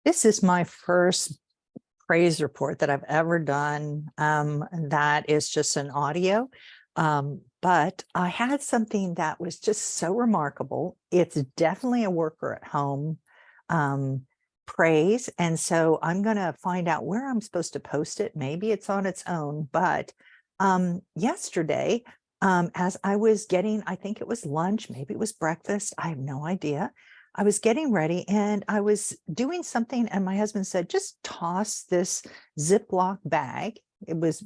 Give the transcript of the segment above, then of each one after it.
This is my first praise report that I've ever done. That is just an audio. But I had something that was just so remarkable. It's definitely a worker at home um, praise. And so I'm going to find out where I'm supposed to post it. Maybe it's on its own. But yesterday, as I was getting, I think it was lunch, maybe it was breakfast. I have no idea. I was getting ready and I was doing something, and my husband said, just toss this Ziploc bag. It was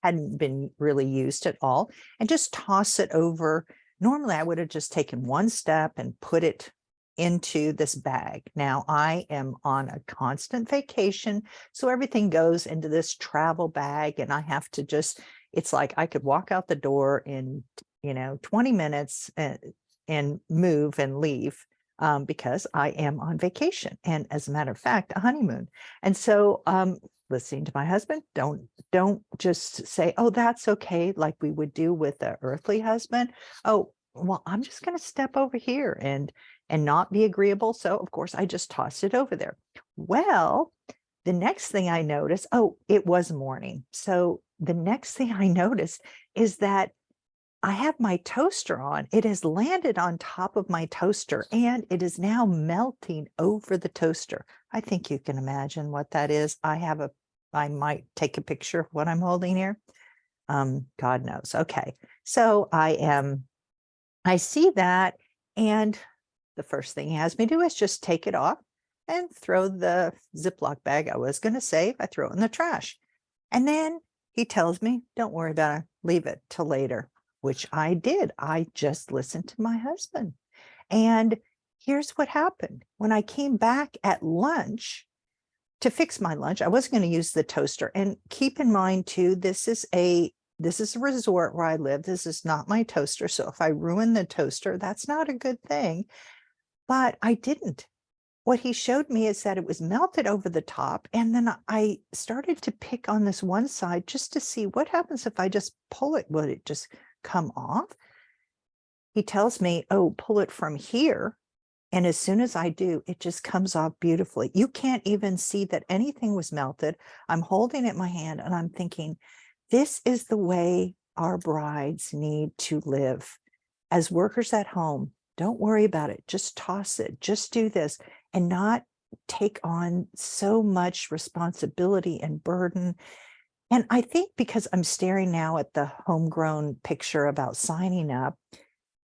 hadn't been really used at all, and just toss it over. Normally, I would have just taken one step and put it into this bag. Now I am on a constant vacation, so everything goes into this travel bag, and I have to just, it's like I could walk out the door in 20 minutes and move and leave, because I am on vacation, and as a matter of fact, a honeymoon. And so listening to my husband, don't just say, oh, that's okay, like we would do with an earthly husband. Oh, well, I'm just going to step over here and not be agreeable. So of course I just tossed it over there. Well, the next thing I noticed, oh, it was morning. So the next thing I noticed is that I have my toaster on. It has landed on top of my toaster and it is now melting over the toaster. I think you can imagine what that is. I might take a picture of what I'm holding here. God knows. Okay. So I see that, and the first thing he has me do is just take it off and throw the Ziploc bag I was going to save. I throw it in the trash. And then he tells me, don't worry about it, leave it till later, which I did. I just listened to my husband. And here's what happened. When I came back at lunch to fix my lunch, I wasn't going to use the toaster. And keep in mind too, this is a resort where I live. This is not my toaster. So if I ruin the toaster, that's not a good thing. But I didn't. What he showed me is that it was melted over the top. And then I started to pick on this one side just to see what happens if I just pull it. Would it just come off? He tells me, oh, pull it from here. And as soon as I do, it just comes off beautifully. You can't even see that anything was melted. I'm holding it in my hand and I'm thinking, this is the way our brides need to live. As workers at home, don't worry about it. Just toss it. Just do this, and not take on so much responsibility and burden. And I think because I'm staring now at the homegrown picture about signing up,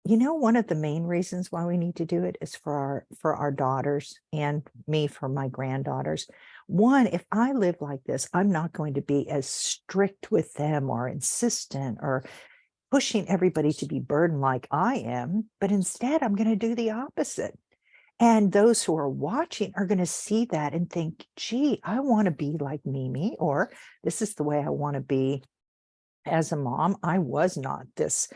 one of the main reasons why we need to do it is for our daughters, and me for my granddaughters. One, if I live like this, I'm not going to be as strict with them or insistent or pushing everybody to be burdened like I am, but instead I'm going to do the opposite. And those who are watching are going to see that and think, gee, I want to be like Mimi, or this is the way I want to be as a mom. I was not this,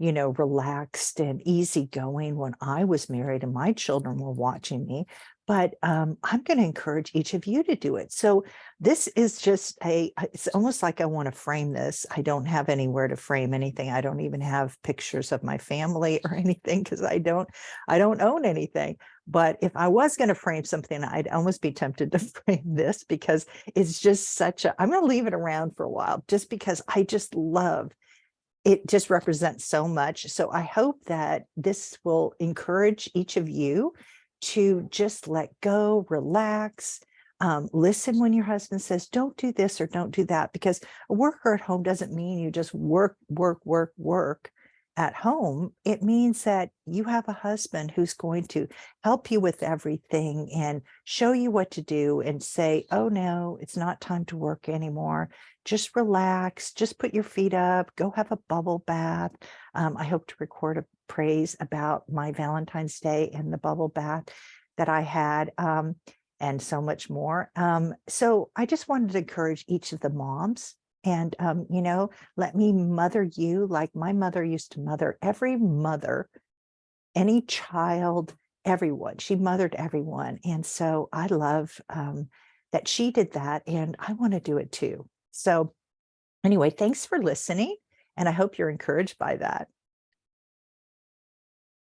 relaxed and easygoing when I was married and my children were watching me. But I'm going to encourage each of you to do it. So this is just it's almost like I want to frame this. I don't have anywhere to frame anything. I don't even have pictures of my family or anything because I don't own anything. But if I was going to frame something, I'd almost be tempted to frame this, because it's just I'm going to leave it around for a while just because I just love it. Just represents so much. So I hope that this will encourage each of you to just let go, relax, listen when your husband says, don't do this or don't do that, because a worker at home doesn't mean you just work at home. It means that you have a husband who's going to help you with everything and show you what to do and say, oh no, it's not time to work anymore. Just relax, just put your feet up, go have a bubble bath. I hope to record a praise about my Valentine's Day and the bubble bath that I had, and so much more. So I just wanted to encourage each of the moms, and, let me mother you like my mother used to mother every mother, any child, everyone. She mothered everyone. And so I love that she did that, and I want to do it too. So anyway, thanks for listening, and I hope you're encouraged by that.